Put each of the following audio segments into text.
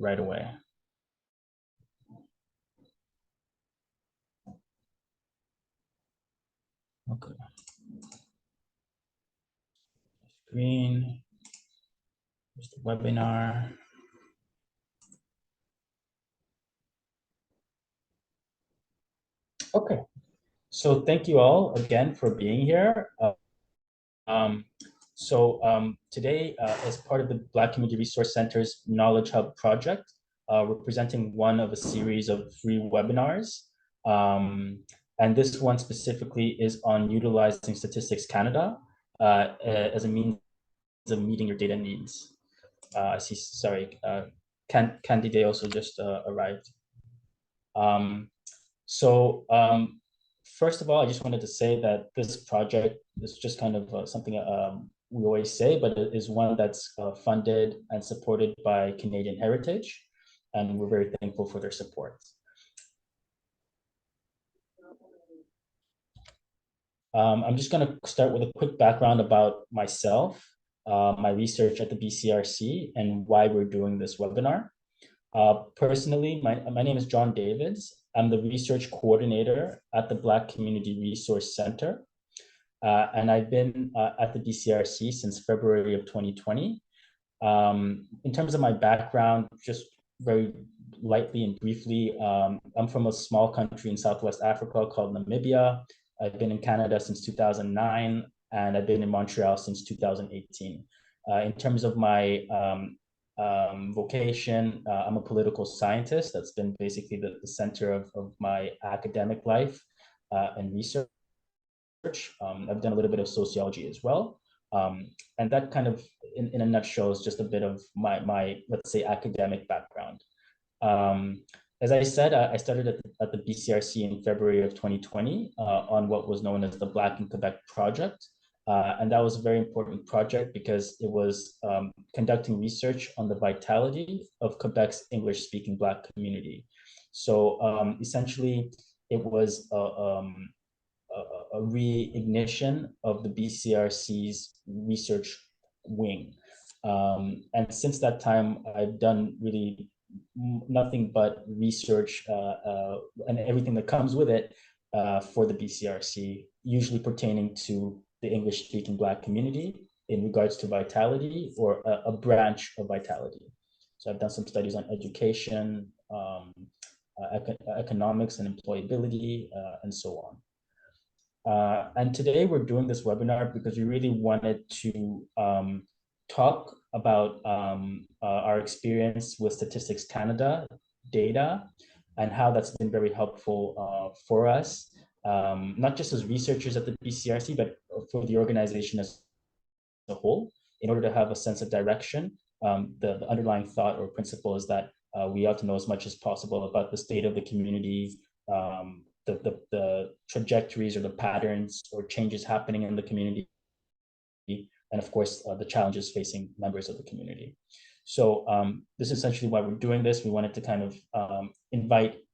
right away. Okay. Screen. Here's the webinar. Okay. So thank you all again for being here. Um, Today, as part of the Black Community Resource Center's Knowledge Hub project, we're presenting one of a series of free webinars. And this one specifically is on utilizing Statistics Canada as a means of meeting your data needs. I see, sorry, Candide also just arrived. First of all, I just wanted to say that this project is just kind of something we always say, but it is one that's funded and supported by Canadian Heritage, and we're very thankful for their support. I'm just going to start with a quick background about myself, my research at the BCRC, and why we're doing this webinar. Personally, my name is John Davids. I'm the research coordinator at the Black Community Resource Center. And I've been at the BCRC since February of 2020. In terms of my background, just very lightly and briefly, I'm from a small country in Southwest Africa called Namibia. I've been in Canada since 2009, and I've been in Montreal since 2018. In terms of my vocation, I'm a political scientist. That's been basically the center of my academic life and research. I've done a little bit of sociology as well. And that kind of, in a nutshell, is just a bit of my let's say, academic background. As I said, I started at the BCRC in February of 2020 on what was known as the Black in Quebec project. And that was a very important project because it was conducting research on the vitality of Quebec's English-speaking Black community. So essentially, it was a reignition of the BCRC's research wing. And since that time, I've done really nothing but research and everything that comes with it for the BCRC, usually pertaining to the English-speaking Black community in regards to vitality or a branch of vitality. So I've done some studies on education, economics and employability, and so on. And today we're doing this webinar because we really wanted to talk about our experience with Statistics Canada data and how that's been very helpful for us, not just as researchers at the BCRC, but for the organization as a whole, in order to have a sense of direction. The underlying thought or principle is that we ought to know as much as possible about the state of the community, the trajectories or the patterns or changes happening in the community, and of course, the challenges facing members of the community. So this is essentially why we're doing this. We wanted to kind of invite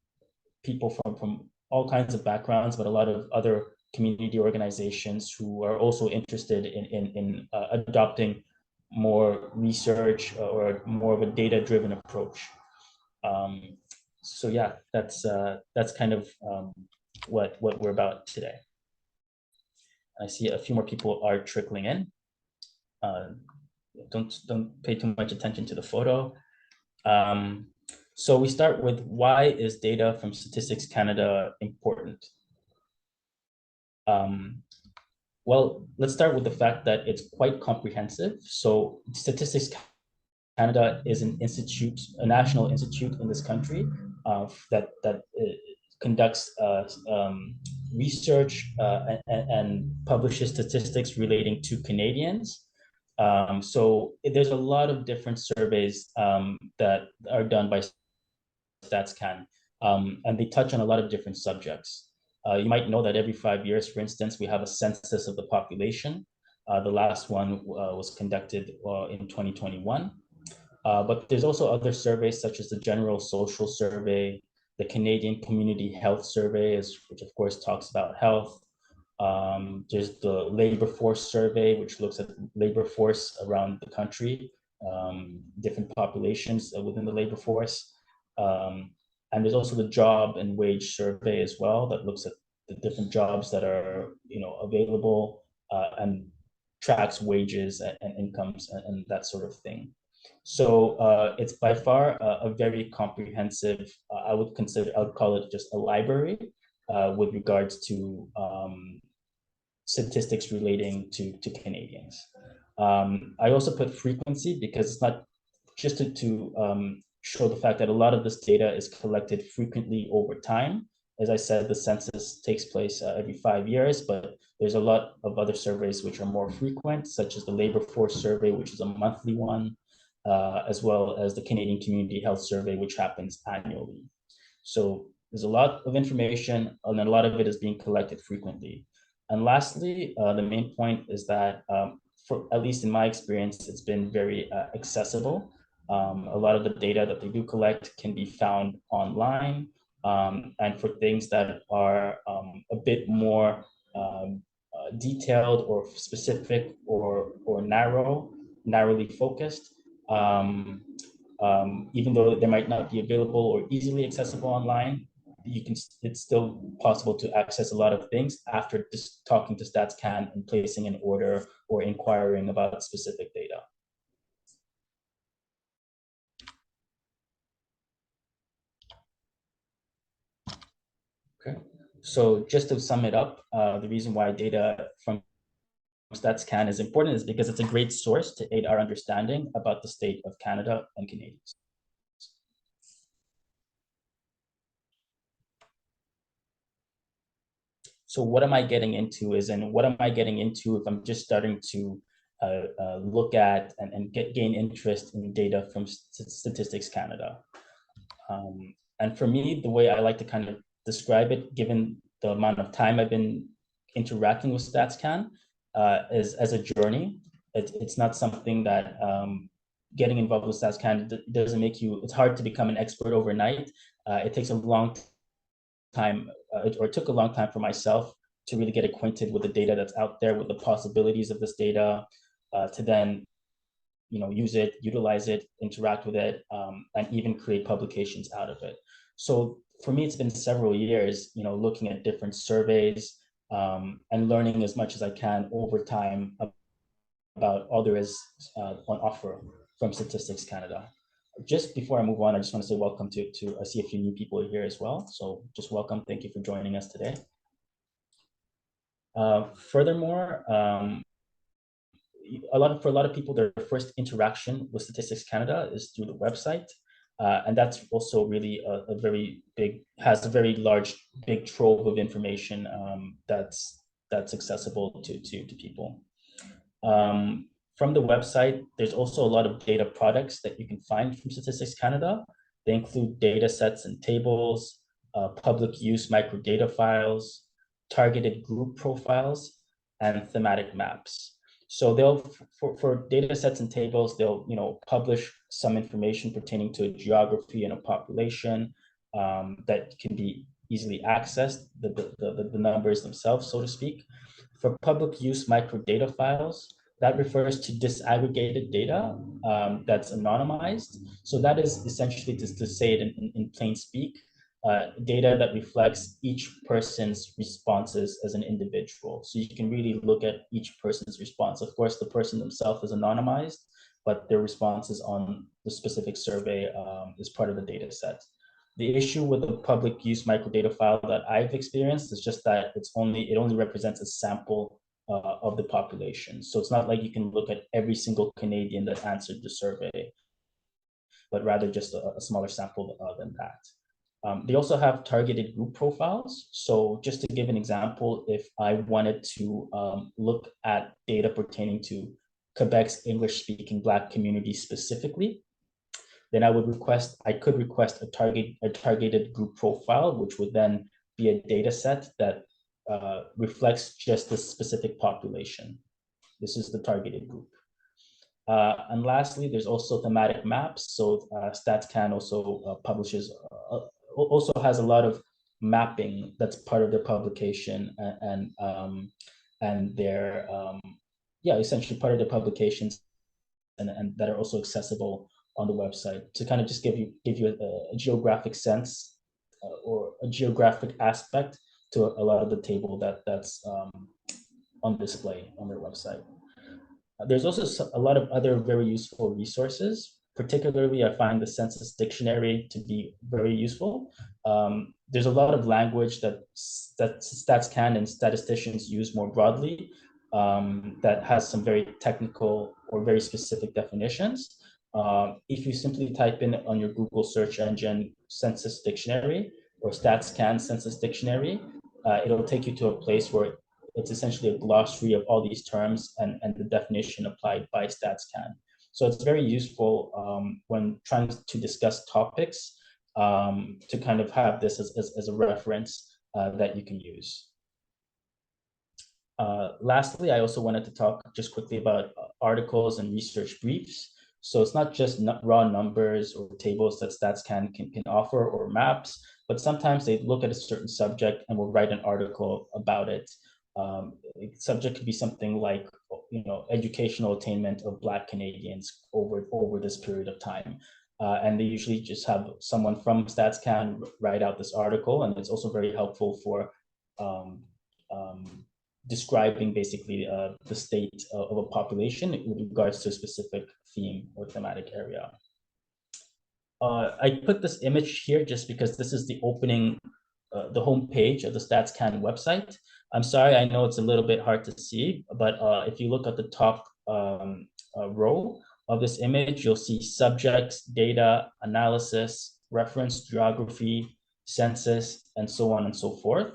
people from all kinds of backgrounds, but a lot of other community organizations who are also interested in adopting more research or more of a data-driven approach. So yeah, that's kind of what we're about today. I see a few more people are trickling in. Don't pay too much attention to the photo. So we start with, why is data from Statistics Canada important? Well, let's start with the fact that it's quite comprehensive. So Statistics Canada is an institute, a national institute in this country that conducts research and publishes statistics relating to Canadians. So there's a lot of different surveys that are done by StatsCan, and they touch on a lot of different subjects. You might know that every 5 years, for instance, we have a census of the population. The last one was conducted in 2021. But there's also other surveys such as the General Social Survey, the Canadian Community Health Survey, which of course talks about health. There's the Labor Force Survey, which looks at labor force around the country. different populations within the labor force. Um, and there's also the job and wage survey as well that looks at the different jobs that are available, and tracks wages and incomes and that sort of thing. So it's by far a very comprehensive. I would call it just a library with regards to statistics relating to Canadians. I also put frequency because it's not just to show the fact that a lot of this data is collected frequently over time. As I said, the census takes place every 5 years, but there's a lot of other surveys which are more frequent, such as the labor force survey, which is a monthly one, as well as the Canadian Community Health Survey, which happens annually. So there's a lot of information, and a lot of it is being collected frequently. And lastly, the main point is that, for at least in my experience, it's been very accessible. A lot of the data that they do collect can be found online, and for things that are a bit more detailed or specific or narrowly focused. Um, Even though they might not be available or easily accessible online, it's still possible to access a lot of things after just talking to StatsCan and placing an order or inquiring about specific data. Okay. So just to sum it up, the reason why data from StatsCan is important is because it's a great source to aid our understanding about the state of Canada and Canadians. So what am I getting into is, and what am I getting into if I'm just starting to look at and gain interest in data from Statistics Canada. And for me, the way I like to kind of describe it, given the amount of time I've been interacting with StatsCan, is as a journey. It's not something that getting involved with StatsCan doesn't make you, it's hard to become an expert overnight. It takes a long time, or it took a long time for myself to really get acquainted with the data that's out there, with the possibilities of this data, to then use it, utilize it, interact with it, and even create publications out of it. So for me, it's been several years, looking at different surveys, and learning as much as I can over time about all there is on offer from Statistics Canada. Just before I move on, I just want to say welcome to I see a few new people here as well. So just welcome. Thank you for joining us today. Furthermore, for a lot of people, their first interaction with Statistics Canada is through the website, and that's also really a very big, has a very large, big trove of information that's accessible to people. From the website, there's also a lot of data products that you can find from Statistics Canada. They include data sets and tables, public use microdata files, targeted group profiles, and thematic maps. So they'll, for data sets and tables, they'll publish some information pertaining to a geography and a population that can be easily accessed, the numbers themselves, so to speak. For public use microdata files, that refers to disaggregated data that's anonymized. So that is essentially, just to say it in plain speak, data that reflects each person's responses as an individual. So you can really look at each person's response. Of course, the person themselves is anonymized, but their responses on the specific survey is part of the data set. The issue with the public use microdata file that I've experienced is just that it only represents a sample of the population. So it's not like you can look at every single Canadian that answered the survey, but rather just a smaller sample than that. They also have targeted group profiles. So just to give an example, if I wanted to look at data pertaining to Quebec's English-speaking Black community specifically, then I could request a targeted group profile, which would then be a data set that reflects just the specific population. This is the targeted group. And lastly, there's also thematic maps. So StatsCan also also has a lot of mapping that's part of their publication, and their yeah, essentially part of their publications and that are also accessible on the website to kind of just give you a geographic sense or a geographic aspect to a lot of the table that's on display on their website. There's also a lot of other very useful resources. Particularly, I find the census dictionary to be very useful. There's a lot of language that StatsCan and statisticians use more broadly that has some very technical or very specific definitions. If you simply type in on your Google search engine census dictionary or StatsCan census dictionary, it'll take you to a place where it's essentially a glossary of all these terms and the definition applied by StatsCan. So it's very useful when trying to discuss topics to kind of have this as a reference that you can use. Lastly, I also wanted to talk just quickly about articles and research briefs. So it's not just raw numbers or tables that StatsCan can offer or maps, but sometimes they look at a certain subject and will write an article about it. Subject could be something like, educational attainment of Black Canadians over this period of time. And they usually just have someone from StatsCan write out this article, and it's also very helpful for describing basically the state of a population with regards to a specific theme or thematic area. I put this image here just because this is the opening, the home page of the StatsCan website. I'm sorry, I know it's a little bit hard to see, but if you look at the top row of this image, you'll see subjects, data, analysis, reference, geography, census, and so on and so forth.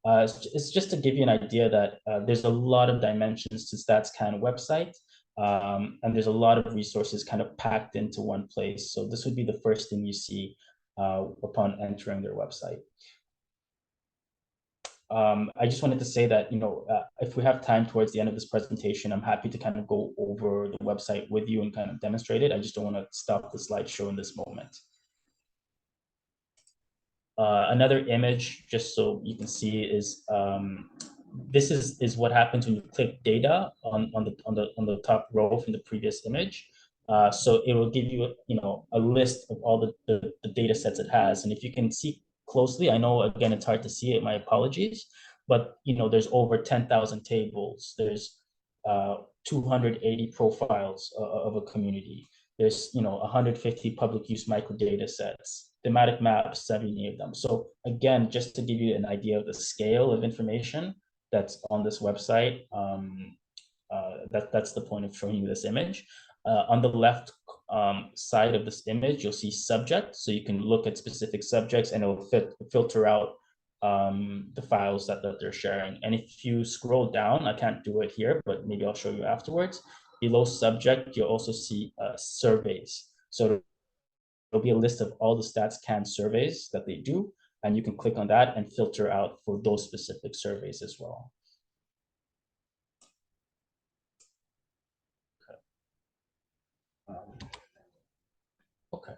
It's just to give you an idea that there's a lot of dimensions to StatsCan website, and there's a lot of resources kind of packed into one place. So this would be the first thing you see upon entering their website. I just wanted to say that, if we have time towards the end of this presentation, I'm happy to kind of go over the website with you and kind of demonstrate it. I just don't want to stop the slideshow in this moment. Another image, just so you can see, is this is what happens when you click data on the top row from the previous image. So it will give you a list of all the data sets it has, and if you can see closely, I know again it's hard to see it. My apologies, but there's over 10,000 tables. There's 280 profiles of a community. There's 150 public use microdata sets. Thematic maps, 70 of them. So again, just to give you an idea of the scale of information that's on this website, that's the point of showing you this image. On the left side of this image, you'll see subject. So you can look at specific subjects and it'll filter out the files that they're sharing. And if you scroll down, I can't do it here, but maybe I'll show you afterwards. Below subject, you'll also see surveys. So there'll be a list of all the StatsCan surveys that they do, and you can click on that and filter out for those specific surveys as well. Okay,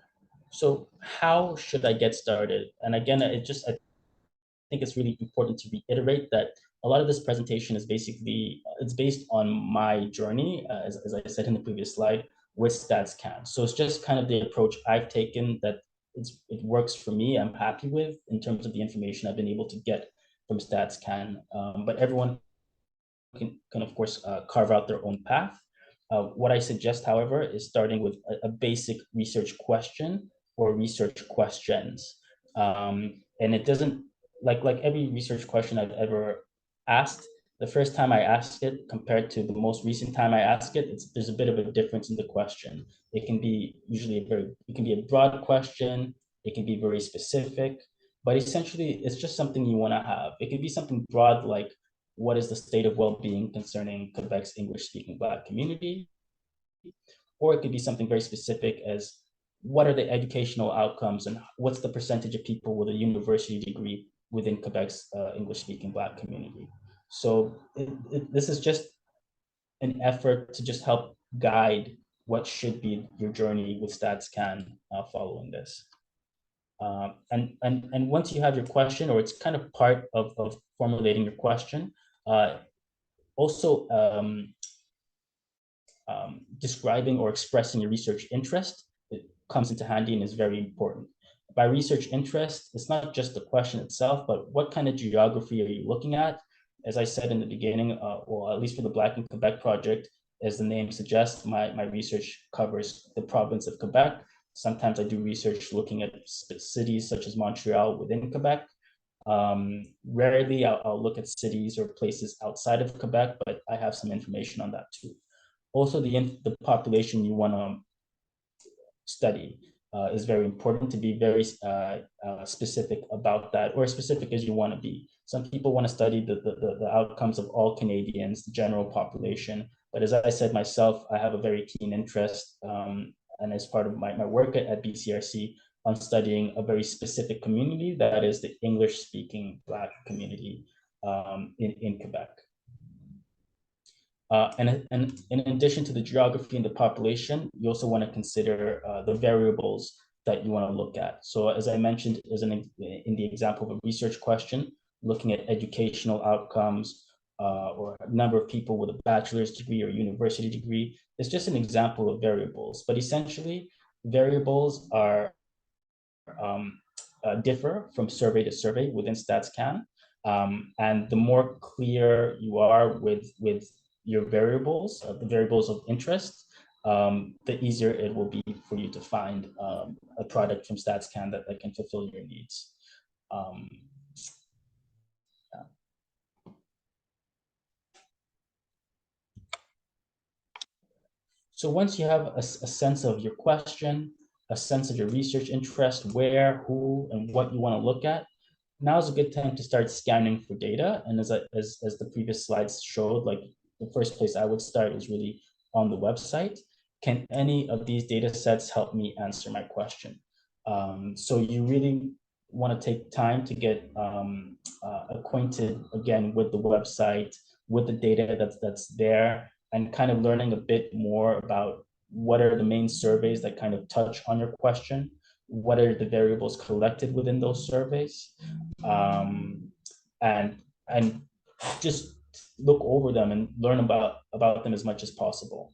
so how should I get started? And again, I think it's really important to reiterate that a lot of this presentation is basically, it's based on my journey, as I said in the previous slide, with StatsCan. So it's just kind of the approach I've taken that it works for me, I'm happy with in terms of the information I've been able to get from StatsCan. But everyone can of course carve out their own path. What I suggest, however, is starting with a basic research question or research questions. And it doesn't, like every research question I've ever asked, the first time I ask it compared to the most recent time I ask it, there's a bit of a difference in the question. It can be it can be a broad question, it can be very specific, but essentially it's just something you want to have. It could be something broad like, what is the state of well-being concerning Quebec's English-speaking Black community? Or it could be something very specific as, what are the educational outcomes and what's the percentage of people with a university degree within Quebec's English-speaking Black community? So this is just an effort to just help guide what should be your journey with StatsCan following this. And once you have your question, or it's kind of part of formulating your question, also describing or expressing your research interest, it comes into handy and is very important. By research interest, it's not just the question itself, but what kind of geography are you looking at? As I said in the beginning, well, at least for the Black in Quebec project, as the name suggests, my research covers the province of Quebec. Sometimes I do research looking at cities such as Montreal within Quebec. Rarely I'll look at cities or places outside of Quebec, but I have some information on that too. Also, the population you want to study is very important to be very specific about that, or as specific as you want to be. Some people want to study the outcomes of all Canadians, the general population. But as I said myself, I have a very keen interest, and as part of my work at BCRC, on studying a very specific community, that is the English-speaking Black community in Quebec. And in addition to the geography and the population, you also want to consider the variables that you want to look at. So as I mentioned, in the example of a research question, looking at educational outcomes or a number of people with a bachelor's degree or university degree, it's just an example of variables. But essentially, variables are differ from survey to survey within StatsCan. And the more clear you are with your variables, the variables of interest, the easier it will be for you to find a product from StatsCan that can fulfill your needs. Yeah. So once you have a sense of your question, a sense of your research interest, where, who, and what you want to look at, now is a good time to start scanning for data. And as the previous slides showed, like the first place I would start is really on the website. Can any of these data sets help me answer my question? So you really want to take time to get acquainted again with the website, with the data that's there, and kind of learning a bit more about what are the main surveys that kind of touch on your question, what are the variables collected within those surveys, and just look over them and learn about them as much as possible.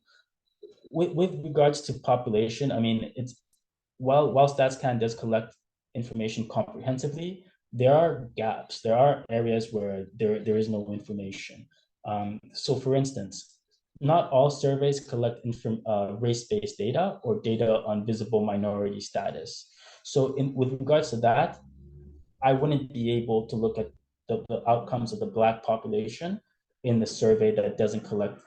With regards to population, I mean, it's while StatsCan does collect information comprehensively, there are gaps. There are areas where there is no information. So for instance, not all surveys collect race-based data or data on visible minority status. So with regards to that, I wouldn't be able to look at the outcomes of the Black population in the survey that doesn't collect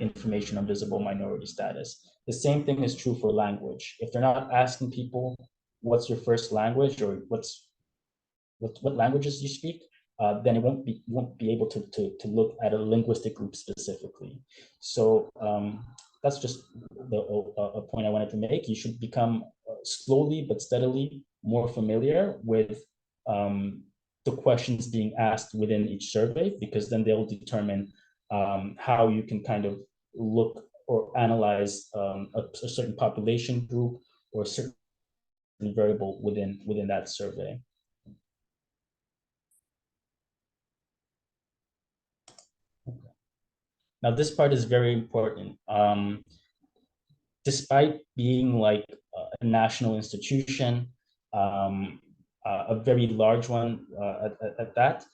information on visible minority status. The same thing is true for language. If they're not asking people what's your first language or what languages you speak, then you won't be able to look at a linguistic group specifically. So that's just a point I wanted to make. You should become slowly but steadily more familiar with the questions being asked within each survey, because then they'll determine how you can kind of look or analyze a certain population group or a certain variable within that survey. Now, this part is very important. Despite being like a national institution, a very large one at that,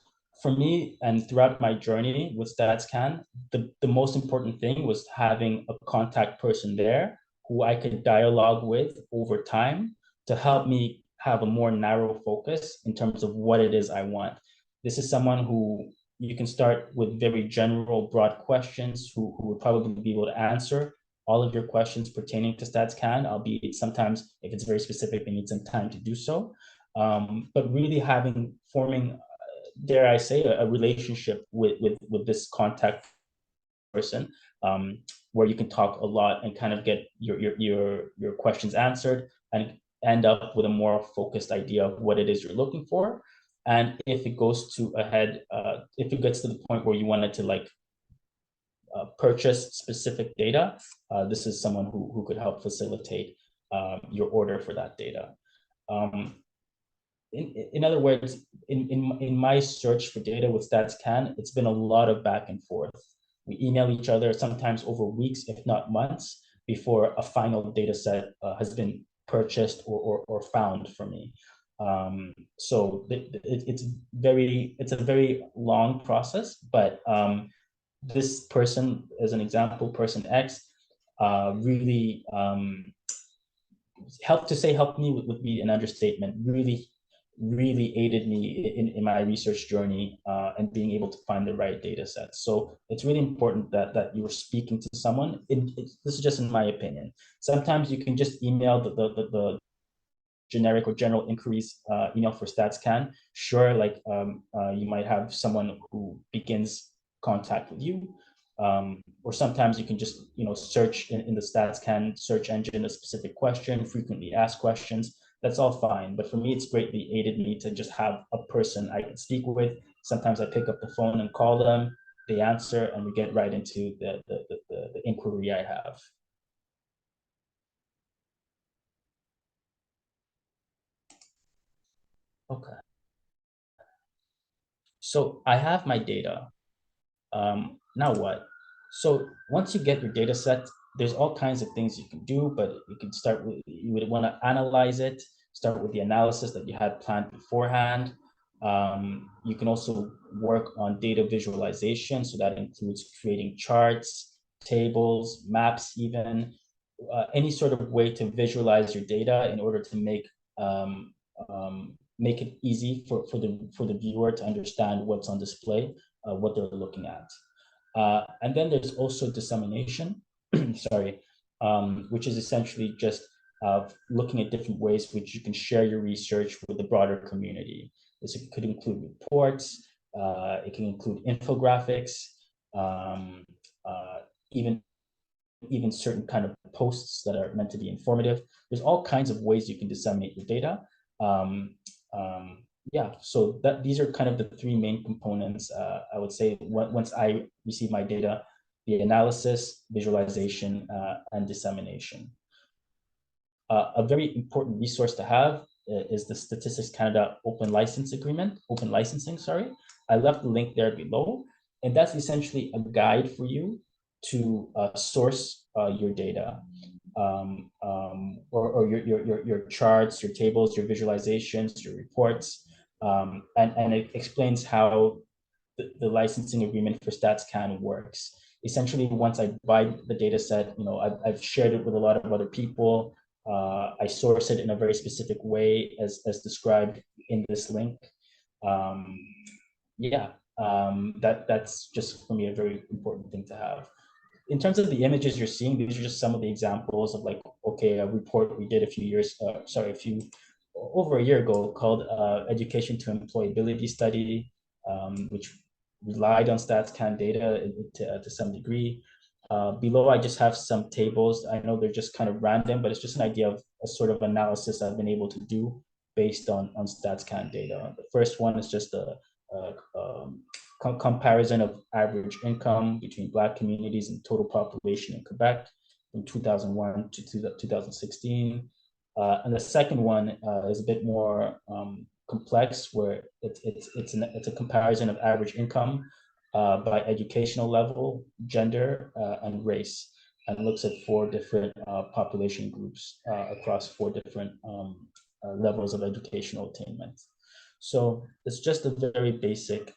for me and throughout my journey with StatsCan, the most important thing was having a contact person there who I could dialogue with over time to help me have a more narrow focus in terms of what it is I want. This is someone who you can start with very general, broad questions who would probably be able to answer all of your questions pertaining to StatsCan, albeit sometimes if it's very specific, they need some time to do so. But really forming, dare I say, a relationship with this contact person, where you can talk a lot and kind of get your questions answered and end up with a more focused idea of what it is you're looking for. And if it goes to if it gets to the point where you wanted to like purchase specific data, this is someone who could help facilitate your order for that data. In other words, in my search for data with StatsCan, it's been a lot of back and forth. We email each other sometimes over weeks, if not months, before a final data set has been purchased or found for me. So it's a very long process, but this person, as an example, person X, really helped me would be an understatement. Really aided me in my research journey and being able to find the right data sets. So it's really important that you're speaking to someone. This is just in my opinion. Sometimes you can just email the generic or general inquiries email for StatsCan. Sure, like you might have someone who begins contact with you, or sometimes you can just search in the StatsCan search engine a specific question, frequently asked questions. That's all fine. But for me, it's greatly aided me to just have a person I can speak with. Sometimes I pick up the phone and call them, they answer, and we get right into the inquiry I have. Okay. So I have my data. Now what? So once you get your data set, there's all kinds of things you can do, but you can start with, you would want to analyze it, start with the analysis that you had planned beforehand. You can also work on data visualization. So that includes creating charts, tables, maps, even any sort of way to visualize your data in order to make it easy for the viewer to understand what's on display, what they're looking at. And then there's also dissemination, sorry, which is essentially just looking at different ways which you can share your research with the broader community. This could include reports, it can include infographics, um, even certain kind of posts that are meant to be informative. There's all kinds of ways you can disseminate your data. Um, um, yeah, so these are kind of the three main components. I would say once I receive my data, the analysis, visualization, and dissemination. A very important resource to have is the Statistics Canada Open Licensing, sorry. I left the link there below, and that's essentially a guide for you to source your data, or your charts, your tables, your visualizations, your reports, and it explains how the licensing agreement for StatsCan works. Essentially, once I buy the data set, I've shared it with a lot of other people. I source it in a very specific way as described in this link. Um, yeah, that's just for me a very important thing to have. In terms of the images you're seeing, these are just some of the examples of, like, okay, a report we did over a year ago, called Education to Employability Study, which relied on StatsCan data to some degree. Below, I just have some tables. I know they're just kind of random, but it's just an idea of a sort of analysis I've been able to do based on StatsCan data. The first one is just a comparison of average income between Black communities and total population in Quebec from 2001 to 2016. And the second one is a bit more complex, where it's a comparison of average income by educational level, gender, and race, and looks at four different population groups across four different levels of educational attainment. So it's just a very basic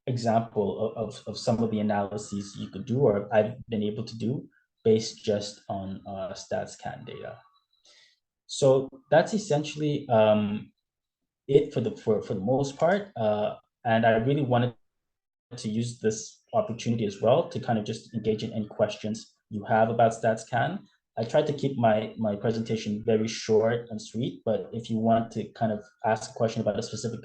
example of some of the analyses you could do, or I've been able to do, based just on StatsCan data. So that's essentially it for the most part. And I really wanted to use this opportunity as well to kind of just engage in any questions you have about StatsCan. I tried to keep my presentation very short and sweet, but if you want to kind of ask a question about a specific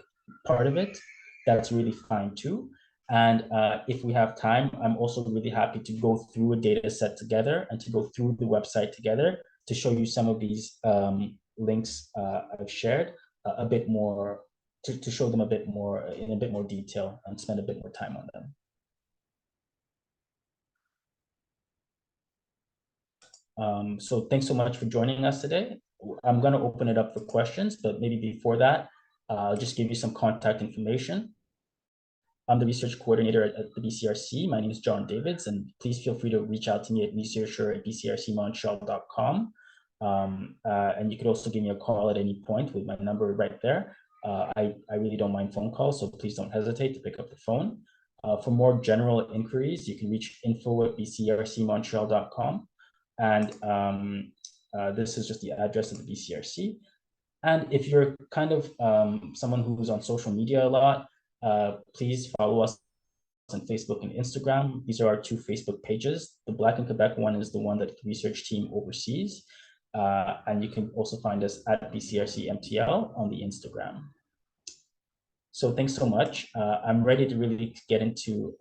part of it, that's really fine too. And if we have time, I'm also really happy to go through a data set together and to go through the website together to show you some of these links I've shared a bit more, to show them a bit more in a bit more detail and spend a bit more time on them. So thanks so much for joining us today. I'm going to open it up for questions, but maybe before that, I'll just give you some contact information. I'm the research coordinator at the BCRC. My name is John Davids, and please feel free to reach out to me at researcher@bcrcmontreal.com. And you could also give me a call at any point with my number right there. I really don't mind phone calls, so please don't hesitate to pick up the phone. For more general inquiries, you can reach info@bcrcmontreal.com. And this is just the address of the BCRC. And if you're kind of someone who's on social media a lot, please follow us on Facebook and Instagram. These are our two Facebook pages. The Black in Quebec one is the one that the research team oversees. And you can also find us at BCRC MTL on the Instagram. So thanks so much. I'm ready to really get into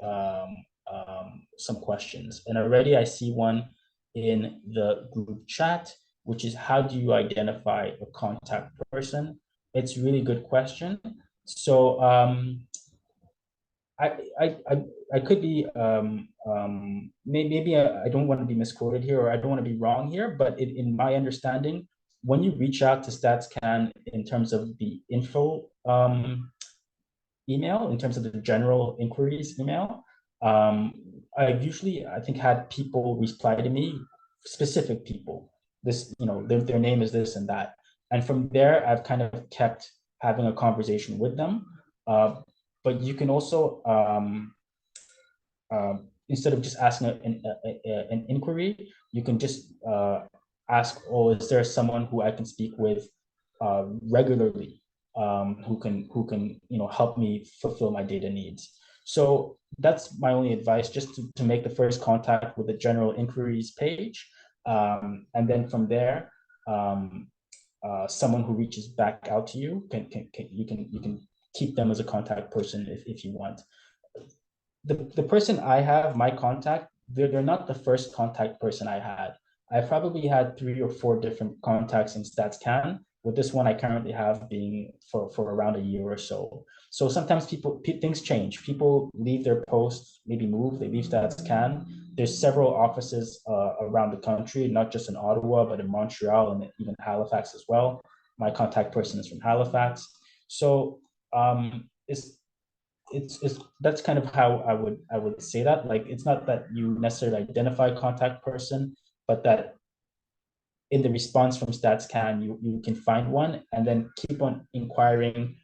some questions. And already I see one in the group chat, which is how do you identify a contact person? It's a really good question. So I could be maybe I don't want to be misquoted here, or I don't want to be wrong here, but in my understanding, when you reach out to StatsCan in terms of the info email, in terms of the general inquiries email, I've usually, I think, had people reply to me, specific people. This, their name is this and that, and from there, I've kind of kept having a conversation with them. But you can also, instead of just asking an inquiry, you can just ask, oh, is there someone who I can speak with regularly, who can help me fulfill my data needs? So that's my only advice, just to make the first contact with the general inquiries page, and then from there, someone who reaches back out to you you can keep them as a contact person if you want. The person I have, my contact, they're not the first contact person I had. I probably had 3 or 4 different contacts in StatsCan, with this one I currently have being for around a year or so. So sometimes things change. People leave their posts, maybe move, they leave StatsCan. There's several offices around the country, not just in Ottawa, but in Montreal and even Halifax as well. My contact person is from Halifax. So it's that's kind of how I would say that. Like, it's not that you necessarily identify a contact person, but that in the response from StatsCan, you can find one, and then keep on inquiring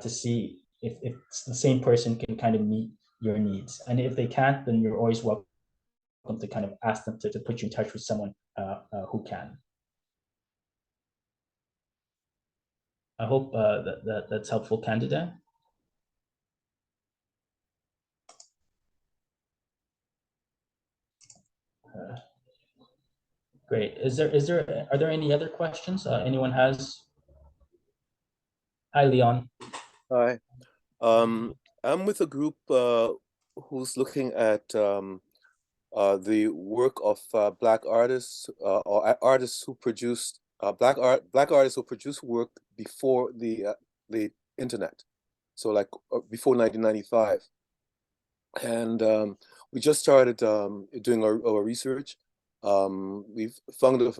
to see if the same person can kind of meet your needs. And if they can't, then you're always welcome to kind of ask them to put you in touch with someone who can. I hope that's helpful, Candida. Great. Are there any other questions anyone has? Hi, Leon. Hi. I'm with a group who's looking at the work of Black artists or artists who produced Black artists who produced work before the internet, so like before 1995. And we just started doing our research. We've found a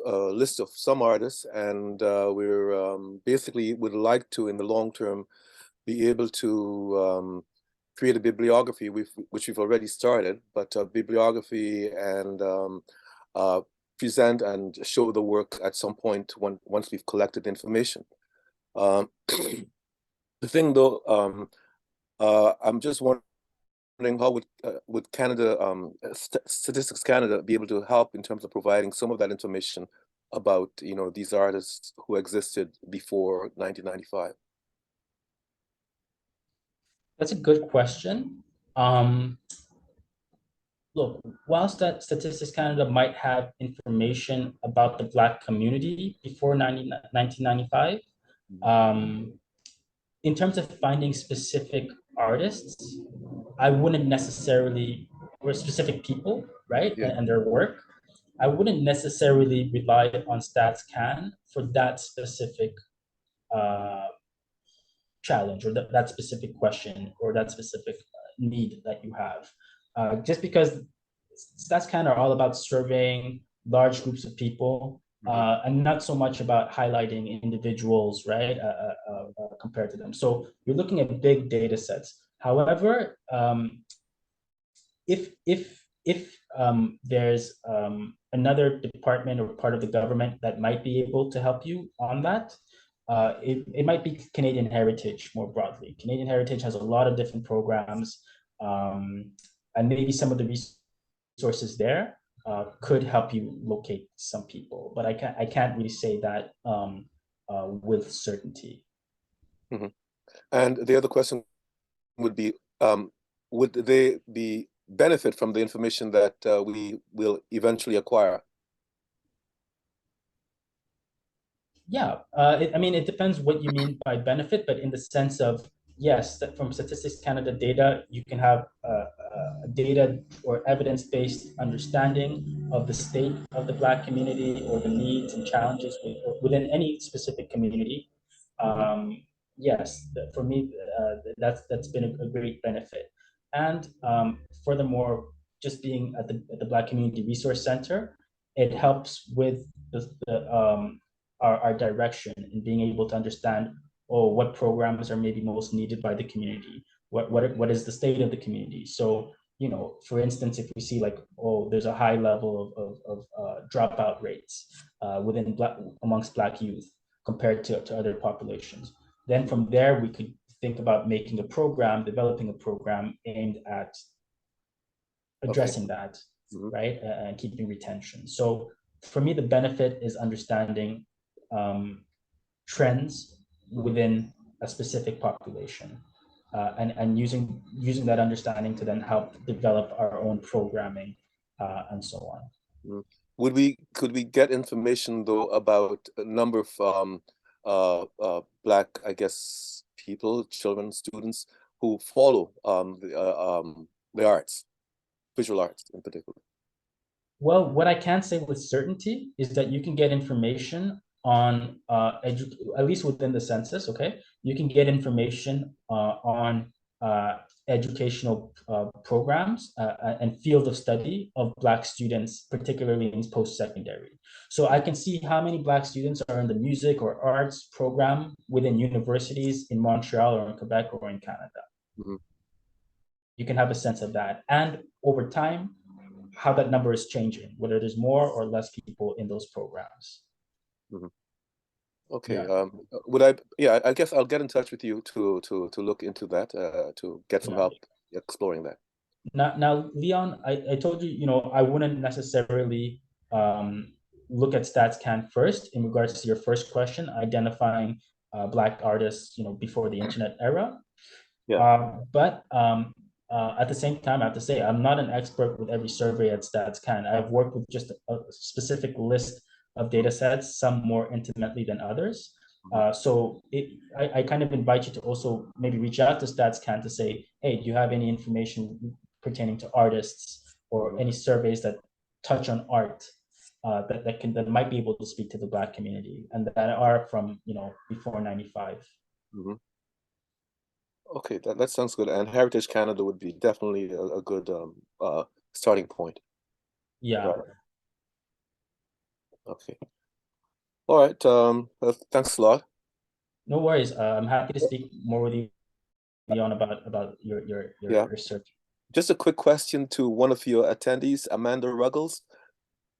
list of some artists, and we're basically would like to, in the long term, be able to create a bibliography, which we've already started, but a bibliography, and present and show the work at some point once we've collected information. The thing though, I'm just wondering, how would Canada, Statistics Canada, be able to help in terms of providing some of that information about these artists who existed before 1995? That's a good question. Look, whilst that Statistics Canada might have information about the Black community before 1995, in terms of finding specific artists, I wouldn't necessarily, or specific people, right, Yeah. and their work, I wouldn't necessarily rely on StatsCan for that specific challenge, or that specific question, or that specific need that you have. Just because StatsCan are all about surveying large groups of people, and not so much about highlighting individuals, right, compared to them. So you're looking at big data sets. However, if there's another department or part of the government that might be able to help you on that, it might be Canadian Heritage more broadly. Canadian Heritage has a lot of different programs, and maybe some of the resources there could help you locate some people, but I can't really say that with certainty. Mhm. And the other question would be, would they be benefit from the information that we will eventually acquire? Yeah, I mean, it depends what you mean by benefit, but in the sense of, yes, that from Statistics Canada data, you can have a data or evidence-based understanding of the state of the Black community or the needs and challenges within any specific community. Mhm. Yes, for me, that's been a great benefit. And furthermore, just being at the Black Community Resource Center, it helps with our direction in being able to understand, oh, what programs are maybe most needed by the community, what is the state of the community. So, you know, for instance, if we see like, oh, there's a high level of dropout rates amongst Black youth compared to other populations, then from there we could think about making a program, developing a program aimed at Okay. addressing that, Mhm. right, and keeping retention. So for me, the benefit is understanding trends Mhm. within a specific population, and using that understanding to then help develop our own programming, and so on. Mhm. Could we get information though about a number of Black, I guess, people, children, students who follow the arts, visual arts in particular? Well, what I can say with certainty is that you can get information on at least within the census. Okay, you can get information on educational programs and field of study of Black students, particularly in post-secondary. So I can see how many Black students are in the music or arts program within universities in Montreal or in Quebec or in Canada. Mhm. You can have a sense of that, and over time how that number is changing, whether there's more or less people in those programs. Mhm. Okay. Yeah, Would I? Yeah, I guess I'll get in touch with you to look into that, to get some yeah. help exploring that. Now, Leon, I told you, you know, I wouldn't necessarily look at StatsCan first in regards to your first question, identifying Black artists, you know, before the internet era. Yeah. But at the same time, I have to say, I'm not an expert with every survey at StatsCan. I've worked with just a specific list of data sets, some more intimately than others. Mhm. I kind of invite you to also maybe reach out to StatsCan to say, hey, do you have any information pertaining to artists or Mhm. any surveys that touch on art, that might be able to speak to the Black community and that are from, you know, before 95. Mhm. Okay, that sounds good. And Heritage Canada would be definitely a good starting point. Yeah. Right. Okay. All right. Thanks a lot. No worries. I'm happy to speak more with you, Leon, about Yeah. your search. Just a quick question to one of your attendees, Amanda Ruggles.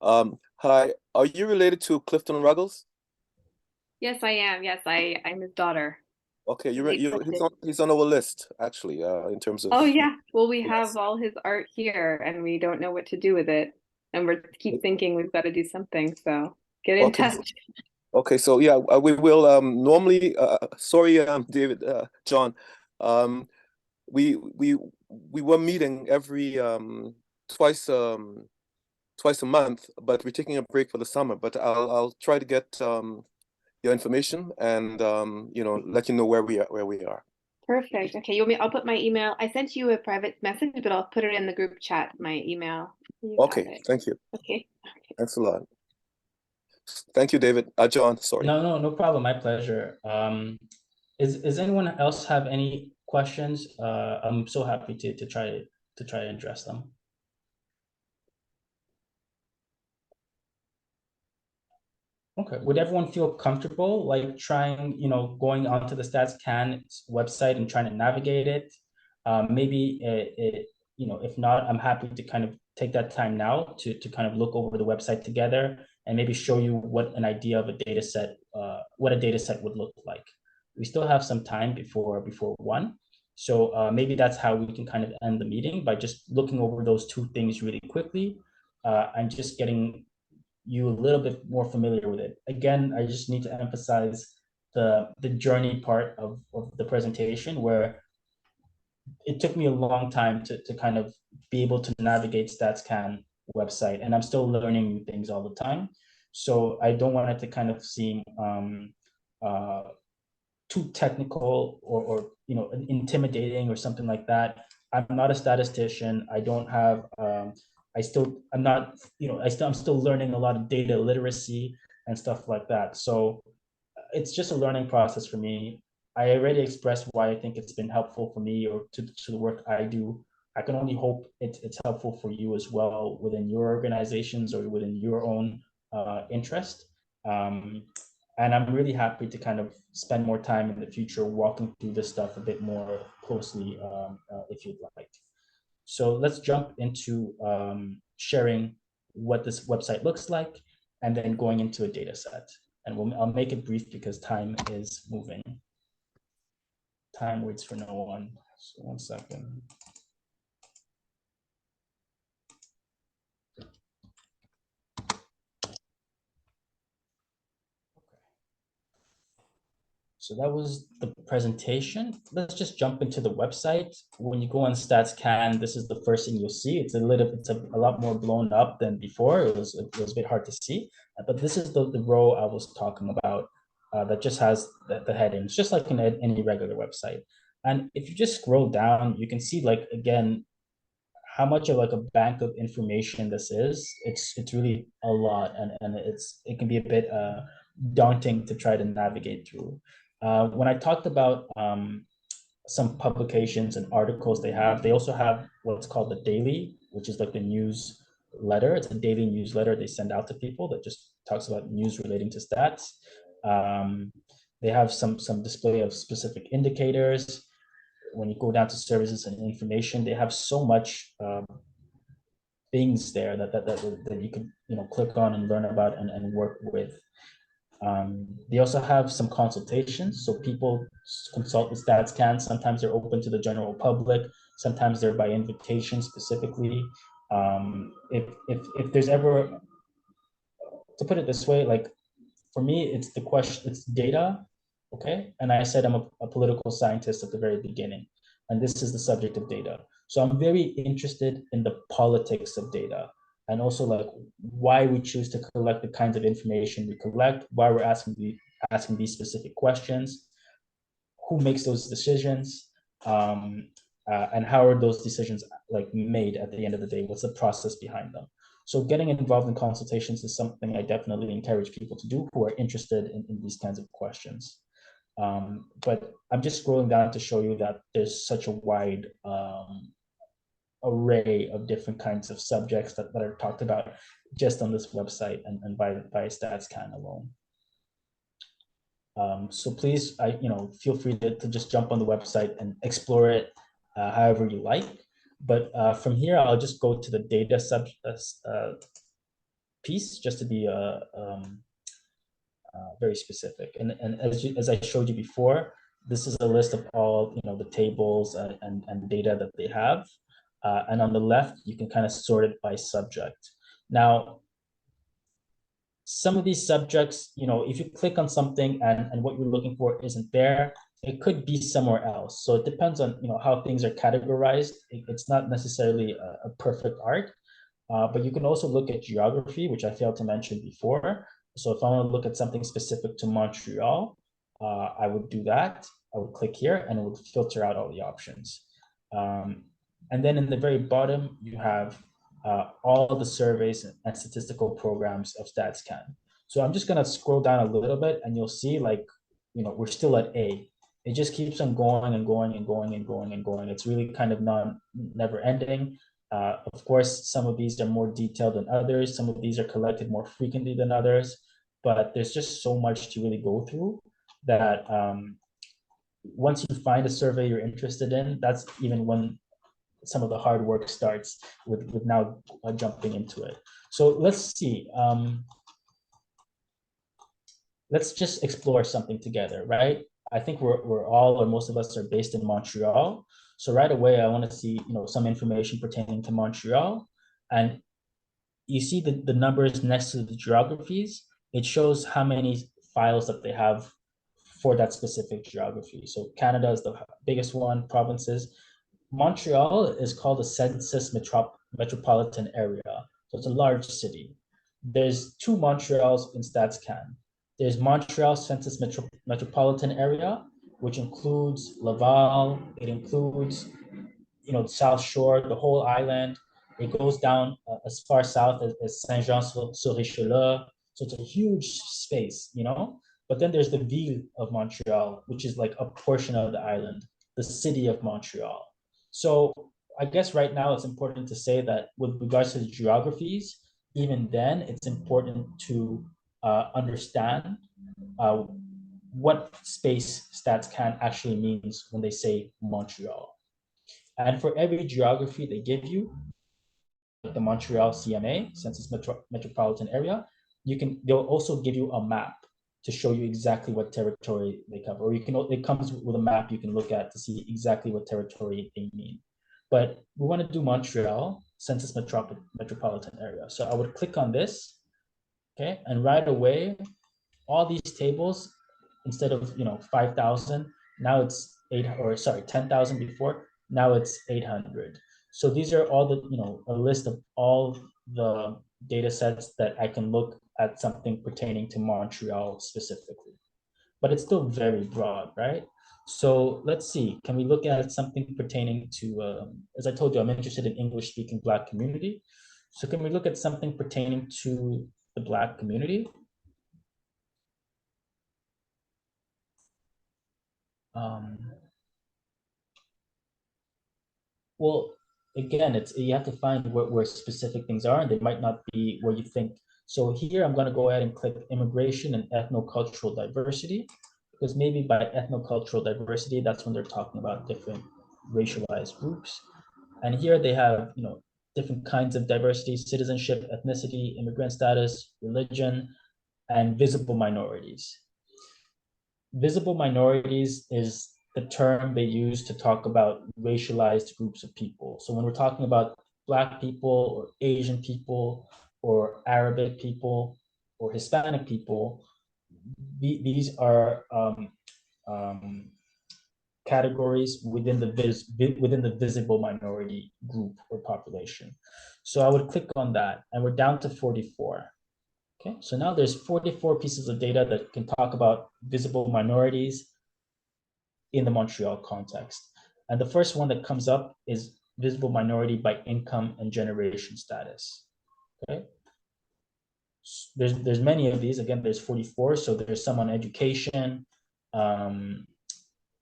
Hi, are you related to Clifton Ruggles? Yes, I am. Yes, I'm his daughter. Okay, He's accepted. he's on our list actually, in terms of Oh yeah. Well, we have yes. all his art here and we don't know what to do with it. And we keep thinking we've got to do something. So get in Okay, touch. okay, so yeah, we will normally sorry David John, um we we were meeting every twice a month, but we're taking a break for the summer. But I'll try to get your information and you know, let you know where we are. Perfect. Okay, you want me? I'll put my email. I sent you a private message, but I'll put it in the group chat, my email. You have Okay, it. thank you. Okay. Thanks a lot. Thank you, David. John, sorry. No problem. My pleasure. Is anyone else have any questions? I'm so happy to try and address them. Okay. Would everyone feel comfortable like trying, you know, going onto the StatsCan website and trying to navigate it? maybe if not, I'm happy to kind of take that time now to kind of look over the website together and maybe show you what an idea of a data set, what a data set would look like. We still have some time before 1. So maybe that's how we can kind of end the meeting, by just looking over those 2 things really quickly, and just getting you a little bit more familiar with it. Again, I just need to emphasize the journey part of the presentation, where it took me a long time to kind of be able to navigate StatsCan website, and I'm still learning new things all the time. So I don't want it to kind of seem too technical or intimidating or something like that. I'm not a statistician. I don't have I'm not, I'm still learning a lot of data literacy and stuff like that. So it's just a learning process for me. I already expressed why I think it's been helpful for me, or to the work I do. I can only hope it's helpful for you as well within your organizations or within your own interest. And I'm really happy to kind of spend more time in the future walking through this stuff a bit more closely, if you'd like. So let's jump into sharing what this website looks like, and then going into a data set. And I'll make it brief because time is moving. Time waits for no one. So 1 second. So that was the presentation. Let's just jump into the website. When you go on StatsCan, this is the first thing you'll see. It's a lot more blown up than before. It was a bit hard to see, but this is the row I was talking about, that just has the headings, just like in any regular website. And if you just scroll down, you can see, like, again, how much of like a bank of information this is. It's really a lot, and it can be a bit daunting to try to navigate through. When I talked about some publications and articles they also have what's called the daily, which is like the newsletter. It's a daily newsletter they send out to people that just talks about news relating to stats. They have some display of specific indicators. When you go down to services and information, they have so much things there that you can click on and learn about and work with. They also have some consultations, so people consult with StatsCan. Sometimes they're open to the general public, sometimes they're by invitation specifically. If there's ever, to put it this way, like, for me, it's data, okay? And I said I'm a political scientist at the very beginning, and this is the subject of data. So I'm very interested in the politics of data, and also like why we choose to collect the kinds of information we collect, why we're asking these specific questions, who makes those decisions, and how are those decisions like made at the end of the day? What's the process behind them? So getting involved in consultations is something I definitely encourage people to do who are interested in these kinds of questions. But I'm just scrolling down to show you that there's such a wide array of different kinds of subjects that are talked about just on this website and by StatsCan alone. So please, feel free to just jump on the website and explore it however you like. But from here, I'll just go to the data piece, just to be very specific. And as I showed you before, this is a list of all the tables and data that they have. And on the left, you can kind of sort it by subject. Now, some of these subjects, if you click on something and what you're looking for isn't there, it could be somewhere else. So it depends on how things are categorized. It's not necessarily a perfect art, but you can also look at geography, which I failed to mention before. So if I want to look at something specific to Montreal, I would do that. I would click here and it would filter out all the options. And then in the very bottom, you have all the surveys and statistical programs of StatsCan. So I'm just going to scroll down a little bit and you'll see, like, we're still at A. It just keeps on going and going and going and going and going. It's really kind of never ending. Of course, some of these are more detailed than others. Some of these are collected more frequently than others, but there's just so much to really go through that once you find a survey you're interested in, that's even when some of the hard work starts with now jumping into it. So let's see. Let's just explore something together, right? I think we're all, or most of us, are based in Montreal. So right away, I want to see, some information pertaining to Montreal. And you see the numbers next to the geographies. It shows how many files that they have for that specific geography. So Canada is the biggest one, provinces. Montreal is called a census metropolitan area. So it's a large city. There's two Montreals in StatsCan. There's Montreal Census Metropolitan Area, which includes Laval. It includes, the South Shore, the whole island. It goes down as far south as Saint-Jean-sur-Richelieu. So it's a huge space. But then there's the Ville of Montreal, which is like a portion of the island, the city of Montreal. So I guess right now it's important to say that with regards to the geographies, even then it's important to understand uh, what space StatsCan actually means when they say Montreal. And for every geography they give you, like the Montreal CMA, Census Metropolitan Area, they'll also give you a map to show you exactly what territory they cover. Or it comes with a map you can look at to see exactly what territory they mean. But we want to do Montreal Census Metropolitan Area. So I would click on this, okay, and right away, all these tables, instead of 5,000, now it's 10,000 before, now it's 800. So these are all a list of all the data sets that I can look at something pertaining to Montreal specifically. But it's still very broad, right? So let's see, can we look at something pertaining to, as I told you, I'm interested in English-speaking Black community. So can we look at something pertaining to the Black community? Well, again, you have to find where specific things are, and they might not be where you think. So here, I'm going to go ahead and click immigration and ethnocultural diversity, because maybe by ethnocultural diversity, that's when they're talking about different racialized groups. And here they have, different kinds of diversity: citizenship, ethnicity, immigrant status, religion, and visible minorities. Visible minorities is the term they use to talk about racialized groups of people. So when we're talking about Black people or Asian people or Arabic people or Hispanic people, these are categories within the visible minority group or population. So I would click on that, and we're down to 44. Okay, so now there's 44 pieces of data that can talk about visible minorities in the Montreal context. And the first one that comes up is visible minority by income and generation status. Okay, there's many of these. Again, there's 44. So there's some on education,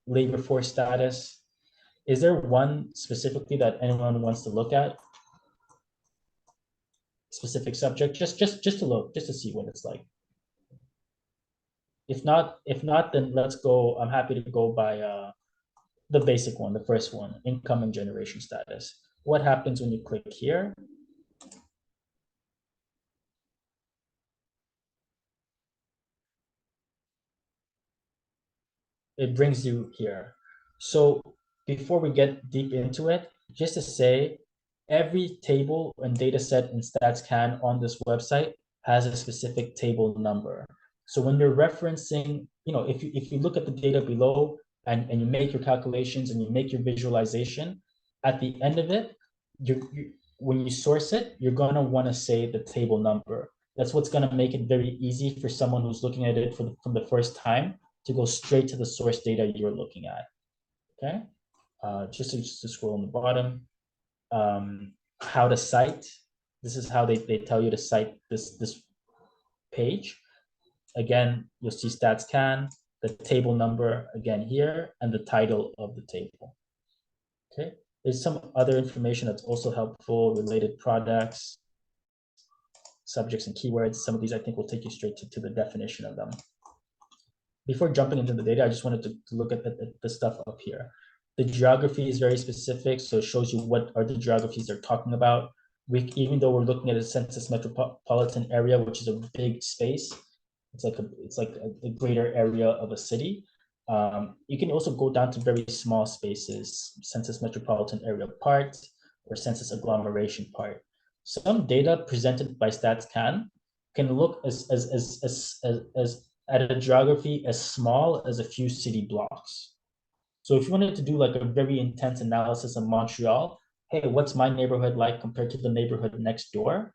labor force status. Is there one specifically that anyone wants to look at? Specific subject, just to look, just to see what it's like. If not, then let's go. I'm happy to go by the basic one, the first one, income and generation status. What happens when you click here? It brings you here. So before we get deep into it, just to say, every table and data set in StatsCan on this website has a specific table number. So when you're referencing, if you look at the data below and you make your calculations and you make your visualization, at the end of it, when you source it, you're gonna wanna say the table number. That's what's gonna make it very easy for someone who's looking at it from the first time to go straight to the source data you're looking at, okay? Just to scroll on the bottom. How to cite. This is how they tell you to cite this page. Again, you'll see StatsCan, the table number again here, and the title of the table, okay? There's some other information that's also helpful: related products, subjects and keywords. Some of these I think will take you straight to the definition of them. before jumping into the data, I just wanted to look at the stuff up here. The geography is very specific, so it shows you what are the geographies they're talking about. Even though we're looking at a census metropolitan area, which is a big space, it's like a greater area of a city. You can also go down to very small spaces, census metropolitan area part or census agglomeration part. Some data presented by StatsCan can look as at a geography as small as a few city blocks. So if you wanted to do like a very intense analysis of Montreal, hey, what's my neighborhood like compared to the neighborhood next door?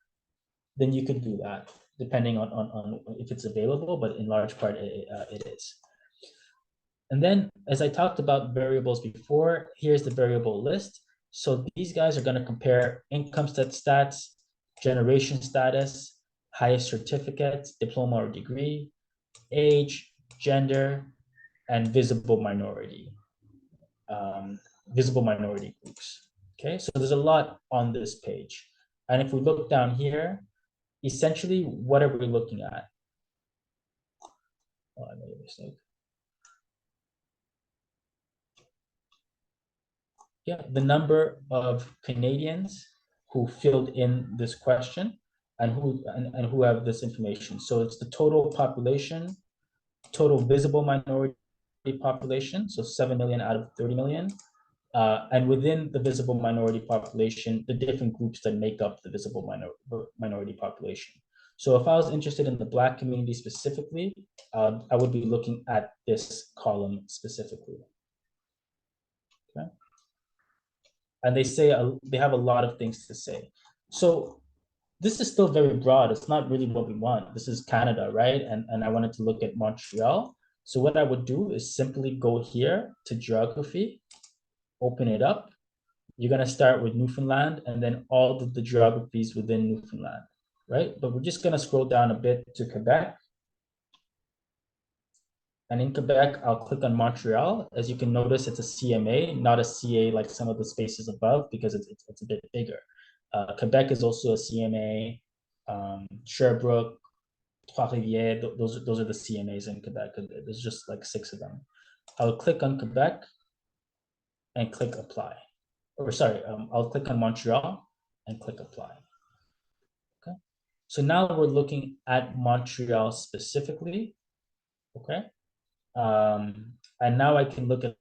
Then you could do that, depending on if it's available, but in large part it is. And then, as I talked about variables before, here's the variable list. So these guys are going to compare income stats, generation status, highest certificate, diploma or degree, age, gender, and visible minority groups. Okay, so there's a lot on this page. And if we look down here, essentially, what are we looking at? Oh, I made a mistake. Yeah, the number of Canadians who filled in this question and who have this information. So it's the total population, total visible minority population, so 7 million out of 30 million. And within the visible minority population, the different groups that make up the visible minority population. So if I was interested in the Black community specifically, I would be looking at this column specifically. Okay. And they have a lot of things to say. So this is still very broad. It's not really what we want. This is Canada, right? And I wanted to look at Montreal. So what I would do is simply go here to geography, open it up. You're going to start with Newfoundland and then all the geographies within Newfoundland, right? But we're just going to scroll down a bit to Quebec. And in Quebec, I'll click on Montreal. As you can notice, it's a CMA, not a CA like some of the spaces above because it's a bit bigger. Quebec is also a CMA. Sherbrooke, Trois-Rivières, those are the CMAs in Quebec. There's just like 6 of them. I'll click on Quebec and click apply. Or sorry, I'll click on Montreal and click apply. Okay. So now we're looking at Montreal specifically. Okay. And now I can look at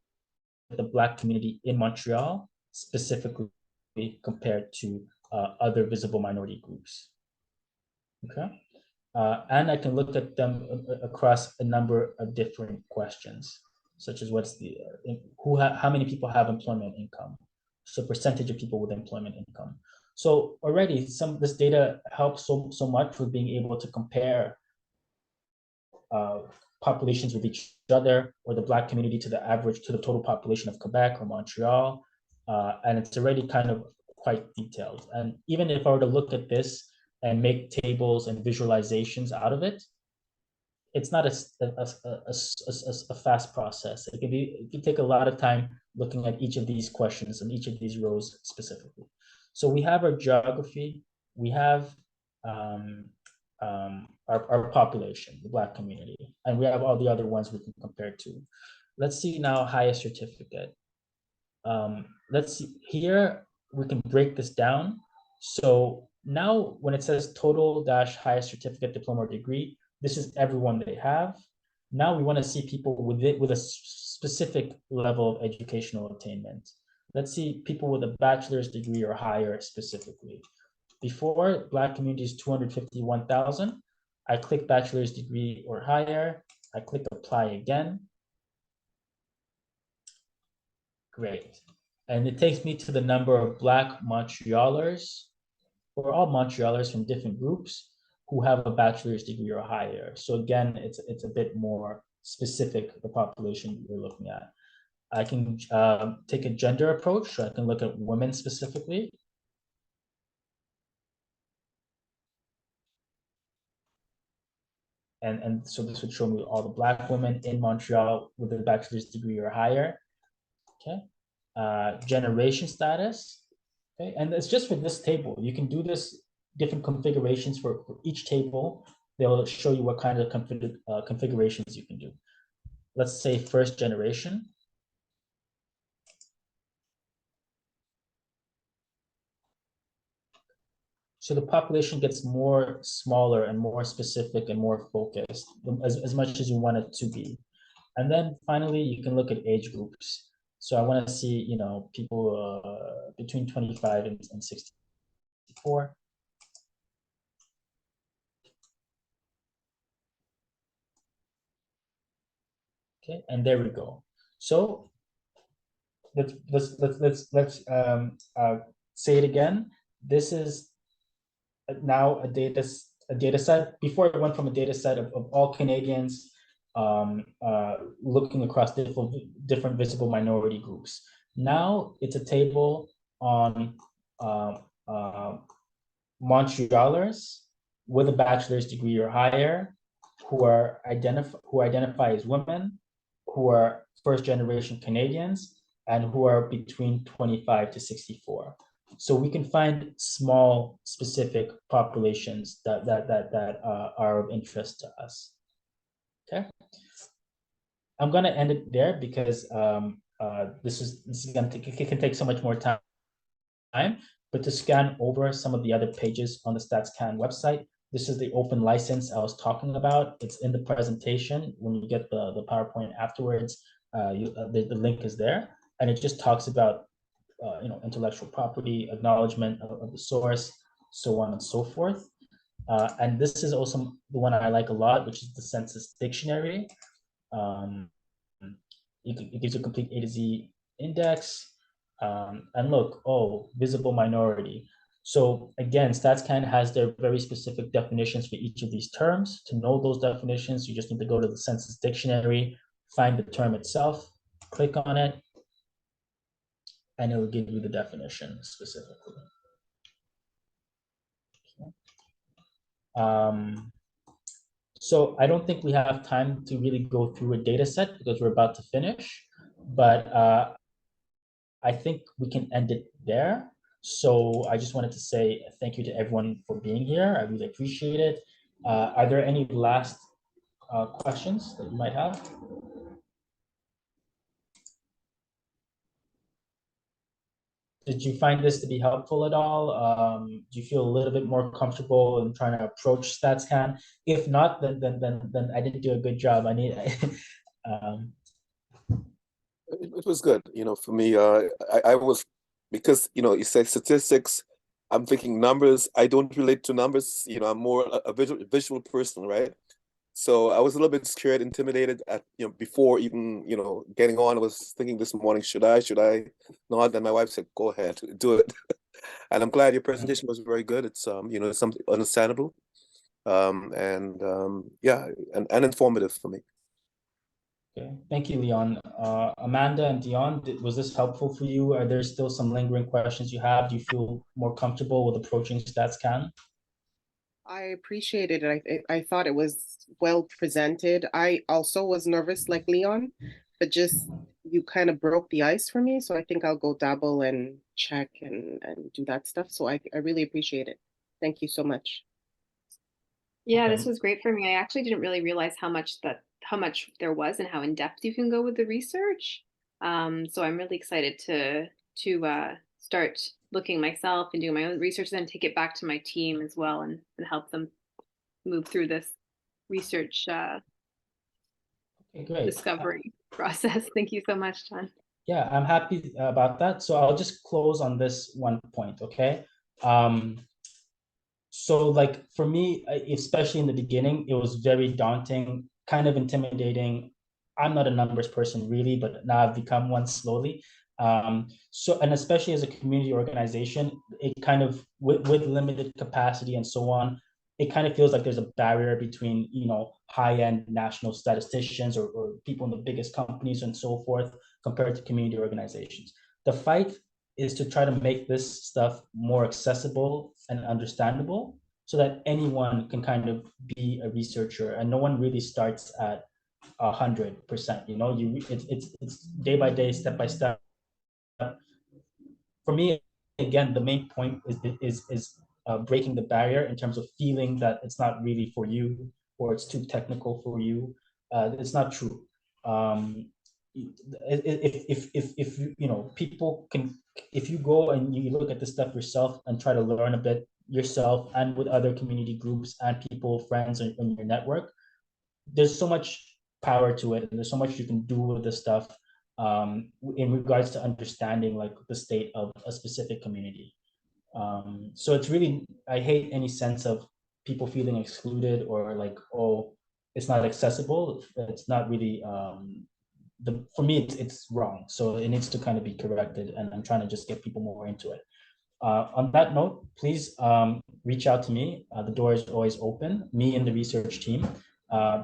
the Black community in Montreal specifically compared to other visible minority groups. Okay. And I can look at them across a number of different questions, such as what's the how many people have employment income, so percentage of people with employment income. So already this data helps so much with being able to compare populations with each other, or the Black community to the average, to the total population of Quebec or Montreal, and it's already kind of quite detailed. And even if I were to look at this and make tables and visualizations out of it, it's not a fast process. It can take a lot of time looking at each of these questions and each of these rows specifically. So we have our geography, we have our population, the Black community, and we have all the other ones we can compare to. Let's see now highest certificate. Let's see here, we can break this down. So now when it says total dash highest certificate, diploma, or degree, this is everyone they have. Now we want to see people with a specific level of educational attainment. Let's see people with a bachelor's degree or higher specifically. Before, Black community is 251,000. I click bachelor's degree or higher. I click apply again. Great. And it takes me to the number of Black Montrealers, or all Montrealers from different groups who have a bachelor's degree or higher. So again, it's a bit more specific, the population we're looking at. I can take a gender approach, so I can look at women specifically. And so this would show me all the Black women in Montreal with a bachelor's degree or higher. Okay. Generation status. Okay. And it's just for this table. You can do this different configurations for each table. They'll show you what kind of configurations you can do. let's say first generation. So the population gets more smaller and more specific and more focused, as much as you want it to be. And then finally, you can look at age groups. So I want to see, people between 25 and 64. Okay, and there we go. So let's say it again. This is now a data set. Before it went from a data set of all Canadians looking across different visible minority groups. Now it's a table on Montrealers with a bachelor's degree or higher who identify as women, who are first generation Canadians, and who are between 25 to 64. So we can find small specific populations that are of interest to us. Okay, I'm gonna end it there because this is gonna take, it can take so much more time. But to scan over some of the other pages on the StatsCan website, this is the open license I was talking about. It's in the presentation. When you get the PowerPoint afterwards, the link is there. And it just talks about intellectual property, acknowledgement of the source, so on and so forth. And this is also the one I like a lot, which is the census dictionary. It gives you a complete A to Z index. And look, visible minority. So again, StatsCan has their very specific definitions for each of these terms. To know those definitions, you just need to go to the census dictionary, find the term itself, click on it, and it will give you the definition specifically. So I don't think we have time to really go through a data set because we're about to finish, but I think we can end it there. So I just wanted to say thank you to everyone for being here. I really appreciate it. Are there any last questions that you might have? Did you find this to be helpful at all? Do you feel a little bit more comfortable in trying to approach StatsCan? If not, then I didn't do a good job. I need. It was good, for me. I was, because you say statistics, I'm thinking numbers. I don't relate to numbers. I'm more a visual person, right? So I was a little bit scared, intimidated at before even getting on. I was thinking this morning, should I not? And my wife said, go ahead, do it. And I'm glad your presentation was very good. It's it's something understandable, yeah, and informative for me. Okay, thank you, Leon. Amanda and Dion, was this helpful for you? Are there still some lingering questions you have? Do you feel more comfortable with approaching StatsCan? I appreciated it. I thought it was well presented. I also was nervous like Leon, but just you kind of broke the ice for me. So I think I'll go dabble and check and do that stuff. So I really appreciate it. Thank you so much. Yeah, Okay. this was great for me. I actually didn't really realize how much there was and how in depth you can go with the research. So I'm really excited to start looking myself and doing my own research, and then take it back to my team as well and help them move through this research Okay, great. discovery process. Thank you so much, John. Yeah, I'm happy about that. So I'll just close on this one point, okay? So like for me, especially in the beginning, it was very daunting, kind of intimidating. I'm not a numbers person really, but now I've become one slowly. And especially as a community organization, it kind of with limited capacity and so on, it kind of feels like there's a barrier between high-end national statisticians or people in the biggest companies and so forth compared to community organizations. The fight is to try to make this stuff more accessible and understandable so that anyone can kind of be a researcher, and no one really starts at 100%. It's day by day, step by step. For me, again, the main point is breaking the barrier in terms of feeling that it's not really for you or it's too technical for you. It's not true. if you know, people can, if you go and you look at the stuff yourself and try to learn a bit yourself and with other community groups and people, friends in your network, there's so much power to it, and there's so much you can do with the stuff in regards to understanding like the state of a specific community. So it's really, I hate any sense of people feeling excluded or like, oh, it's not accessible. It's not really, for me, it's wrong. So it needs to kind of be corrected, and I'm trying to just get people more into it. On that note, please reach out to me. The door is always open, me and the research team.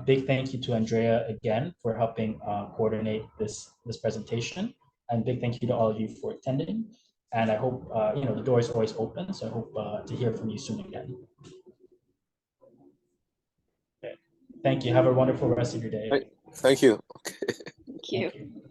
Big thank you to Andrea again for helping coordinate this presentation. And big thank you to all of you for attending. And I hope, you know, the door is always open. So I hope to hear from you soon again. Okay. Thank you. Have a wonderful rest of your day. Thank you. Thank you. Thank you.